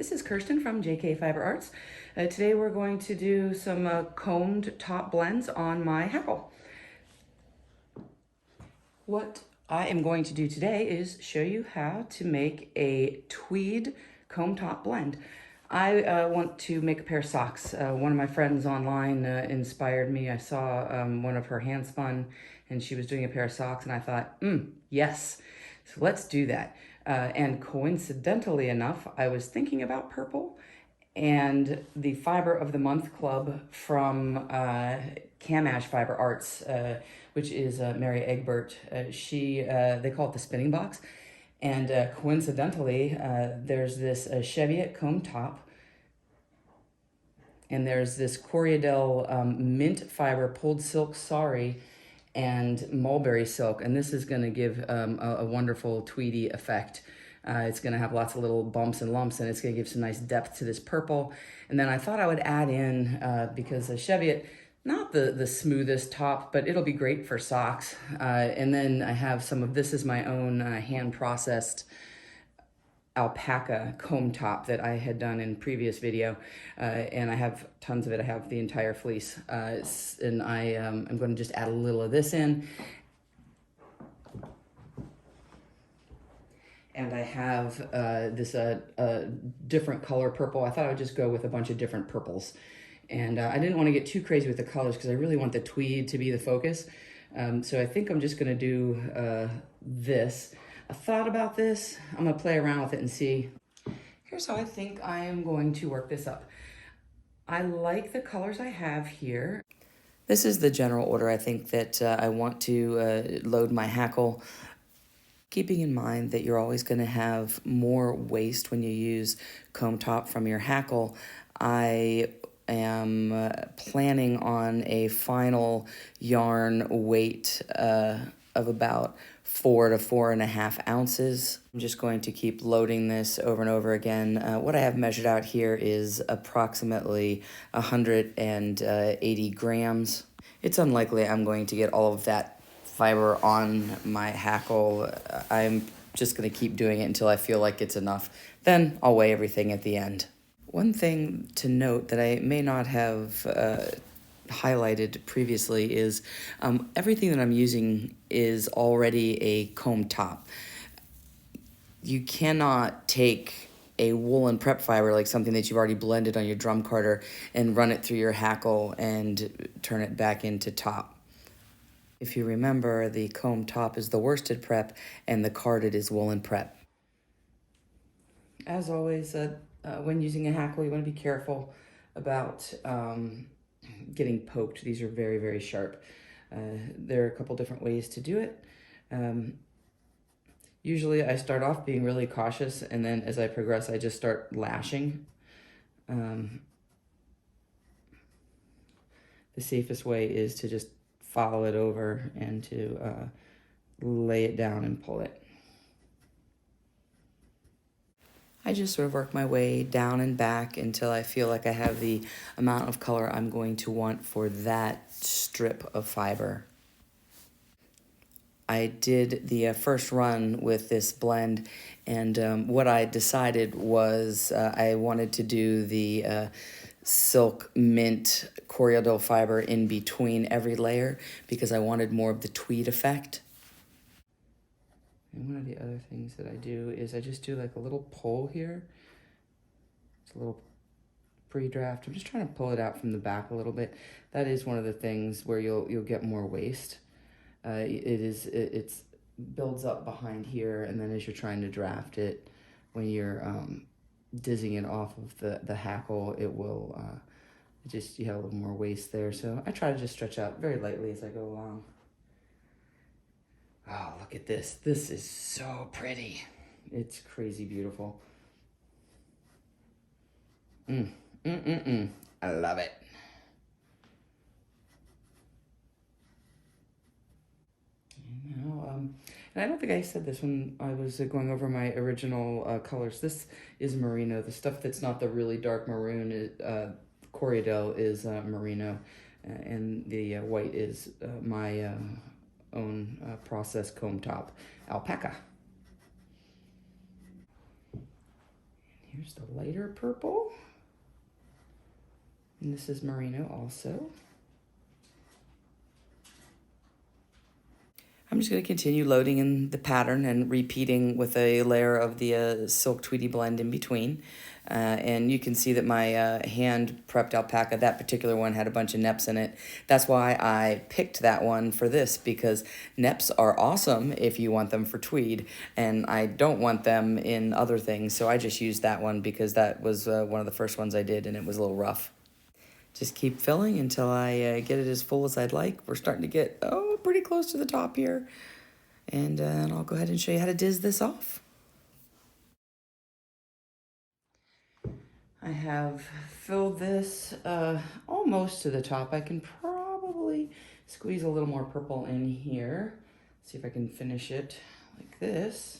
This is Kirsten from JK Fiber Arts. Today we're going to do some combed top blends on my Hackle. What I am going to do today is show you how to make a tweed comb top blend. I want to make a pair of socks. One of my friends online inspired me. I saw one of her hand spun and she was doing a pair of socks and I thought, yes, so let's do that. And coincidentally enough, I was thinking about purple, and the Fiber of the Month Club from Camash Fiber Arts, which is Mary Egbert. They call it the spinning box. And coincidentally, there's this Cheviot comb top, and there's this Corriedale mint fiber pulled silk sari and mulberry silk, and this is going to give a wonderful tweedy effect. It's going to have lots of little bumps and lumps, and it's going to give some nice depth to this purple. And then I thought I would add in, because the Cheviot, not the smoothest top, but it'll be great for socks. And then I have some of this is my own hand-processed alpaca comb top that I had done in previous video, and I have tons of it. I have the entire fleece, and I'm going to just add a little of this in. And I have this different color purple. I thought I would just go with a bunch of different purples. And I didn't want to get too crazy with the colors because I really want the tweed to be the focus. So I think I'm just going to do this. I thought about this. I'm going to play around with it and see. Here's how I think I am going to work this up. I like the colors I have here. This is the general order I think that I want to load my Hackle. Keeping in mind that you're always going to have more waste when you use comb top from your Hackle, I am planning on a final yarn weight of about 4 to 4.5 ounces. I'm just going to keep loading this over and over again. What I have measured out here is approximately 180 grams. It's unlikely I'm going to get all of that fiber on my Hackle. I'm just going to keep doing it until I feel like it's enough. Then I'll weigh everything at the end. One thing to note that I may not have highlighted previously is everything that I'm using is already a comb top. You cannot take a woolen prep fiber, like something that you've already blended on your drum carder, and run it through your Hackle and turn it back into top. If you remember, the comb top is the worsted prep and the carded is woolen prep. As always, when using a Hackle, you want to be careful about getting poked. These are very, very sharp. There are a couple different ways to do it. Usually I start off being really cautious, and then as I progress, I just start lashing. The safest way is to just follow it over and to lay it down and pull it. I just sort of work my way down and back until I feel like I have the amount of color I'm going to want for that strip of fiber. I did the first run with this blend, and what I decided was I wanted to do the silk mint Corriedale fiber in between every layer because I wanted more of the tweed effect. And one of the other things that I do is I just do like a little pull here. It's a little pre-draft. I'm just trying to pull it out from the back a little bit. That is one of the things where you'll get more waste. It builds up behind here, and then as you're trying to draft it, when you're dizzing it off of the Hackle, it will you have a little more waste there. So I try to just stretch out very lightly as I go along. Oh, look at this. This is so pretty. It's crazy beautiful. I love it. Now, and I don't think I said this when I was going over my original colors. This is merino. The stuff that's not the really dark maroon, Corriedale, is merino, and the white is my own processed comb top, alpaca. Here's the lighter purple. And this is merino also. I'm just going to continue loading in the pattern and repeating with a layer of the silk Tweedy blend in between. And you can see that my hand prepped alpaca, that particular one had a bunch of neps in it. That's why I picked that one for this, because neps are awesome if you want them for tweed, and I don't want them in other things, so I just used that one because that was one of the first ones I did and it was a little rough. Just keep filling until I get it as full as I'd like. We're starting to get, pretty close to the top here. And I'll go ahead and show you how to diz this off. I have filled this almost to the top. I can probably squeeze a little more purple in here. See if I can finish it like this.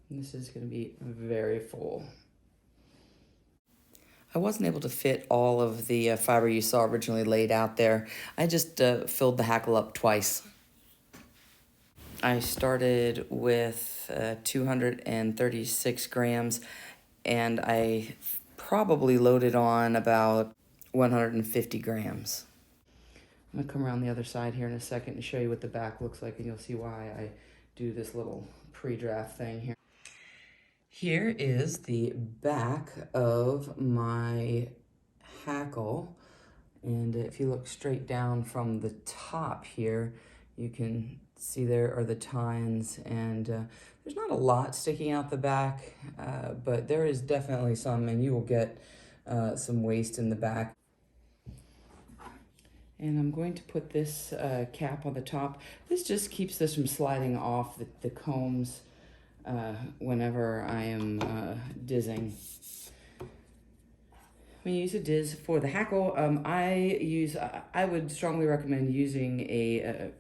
And this is going to be very full. I wasn't able to fit all of the fiber you saw originally laid out there. I just filled the hackle up twice. I started with 236 grams, and I probably loaded on about 150 grams. I'm gonna come around the other side here in a second and show you what the back looks like, and you'll see why I do this little pre-draft thing here. Here is the back of my hackle, and if you look straight down from the top here, you can see there are the tines, and there's not a lot sticking out the back, but there is definitely some, and you will get some waste in the back. And I'm going to put this cap on the top. This just keeps this from sliding off the combs whenever I am dizzing. When you use a diz for the hackle, I would strongly recommend using a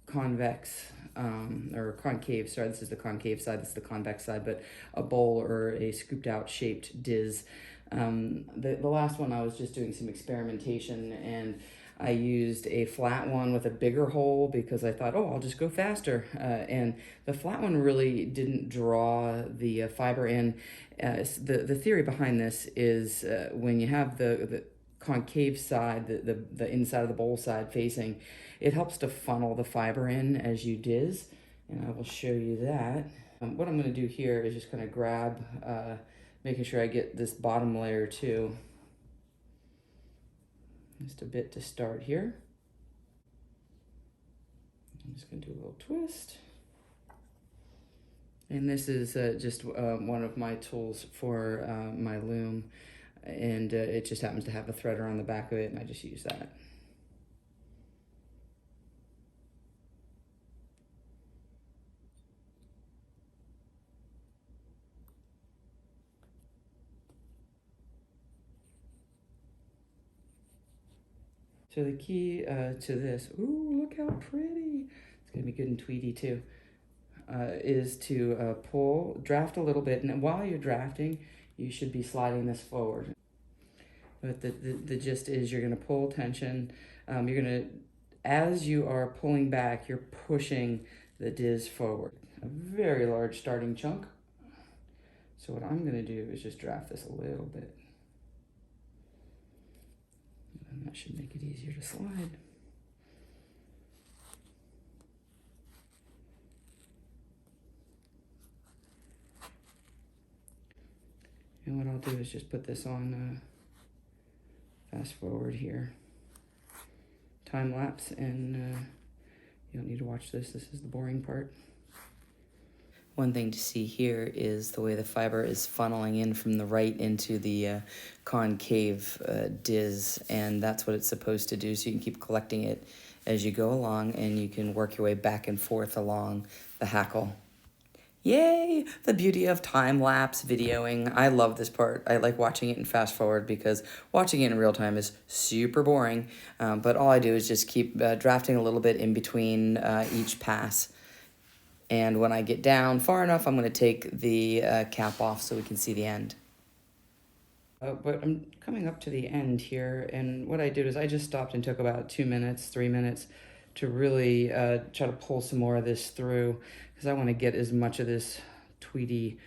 convex or concave, sorry, this is the concave side, this is the convex side, but a bowl or a scooped out shaped diz. The last one I was just doing some experimentation, and I used a flat one with a bigger hole because I thought, I'll just go faster. And the flat one really didn't draw the fiber in. The theory behind this is when you have the concave side, the inside of the bowl side facing, it helps to funnel the fiber in as you diz. And I will show you that. What I'm going to do here is just kind of grab, making sure I get this bottom layer too. Just a bit to start here. I'm just going to do a little twist. And this is just one of my tools for my loom. And it just happens to have a threader on the back of it, and I just use that. So the key to this, ooh, look how pretty. It's gonna be good and tweedy too, is to draft a little bit, and while you're drafting, you should be sliding this forward. But the gist is you're gonna pull tension, you're gonna, as you are pulling back, you're pushing the diz forward. A very large starting chunk. So what I'm gonna do is just draft this a little bit. And that should make it easier to slide. And what I'll do is just put this on fast forward here. Time lapse, and you don't need to watch this. This is the boring part. One thing to see here is the way the fiber is funneling in from the right into the concave diz, and that's what it's supposed to do, so you can keep collecting it as you go along, and you can work your way back and forth along the hackle. Yay! The beauty of time-lapse videoing. I love this part. I like watching it in fast forward because watching it in real time is super boring, but all I do is just keep drafting a little bit in between each pass. And when I get down far enough, I'm going to take the cap off so we can see the end. But I'm coming up to the end here, and what I did is I just stopped and took about 2 minutes, 3 minutes to really try to pull some more of this through, because I want to get as much of this tweedy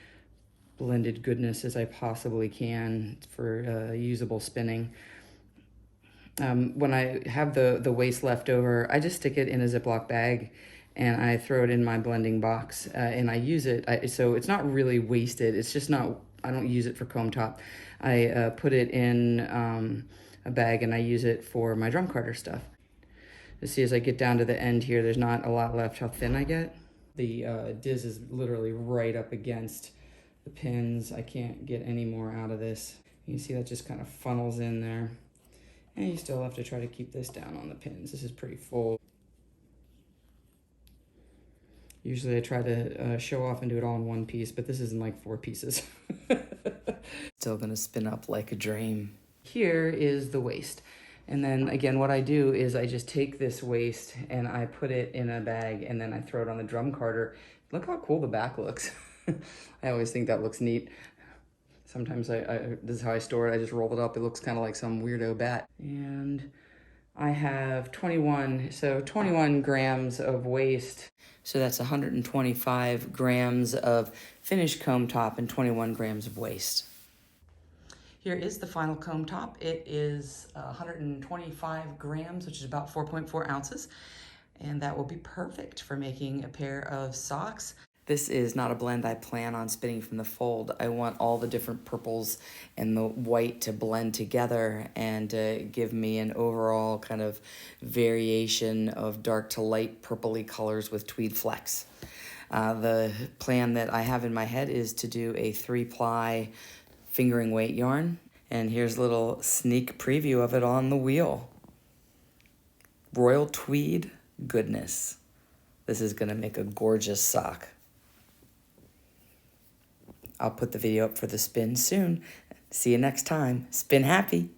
blended goodness as I possibly can for usable spinning. When I have the waste left over, I just stick it in a Ziploc bag and I throw it in my blending box and I use it. So it's not really wasted. It's just not, I don't use it for comb top. I put it in a bag and I use it for my drum carder stuff. You see, as I get down to the end here, there's not a lot left how thin I get. The Diz is literally right up against the pins. I can't get any more out of this. You can see that just kind of funnels in there. And you still have to try to keep this down on the pins. This is pretty full. Usually I try to show off and do it all in one piece, but this is in like 4 pieces. Still gonna spin up like a dream. Here is the waist. And then again, what I do is I just take this waist and I put it in a bag and then I throw it on the drum carder. Look how cool the back looks. I always think that looks neat. Sometimes this is how I store it. I just roll it up. It looks kind of like some weirdo bat. And I have 21 grams of waste. So that's 125 grams of finished comb top and 21 grams of waste. Here is the final comb top. It is 125 grams, which is about 4.4 ounces. And that will be perfect for making a pair of socks. This is not a blend I plan on spinning from the fold. I want all the different purples and the white to blend together and give me an overall kind of variation of dark to light purpley colors with tweed flecks. The plan that I have in my head is to do a 3-ply fingering weight yarn. And here's a little sneak preview of it on the wheel. Royal tweed goodness. This is gonna make a gorgeous sock. I'll put the video up for the spin soon. See you next time. Spin happy.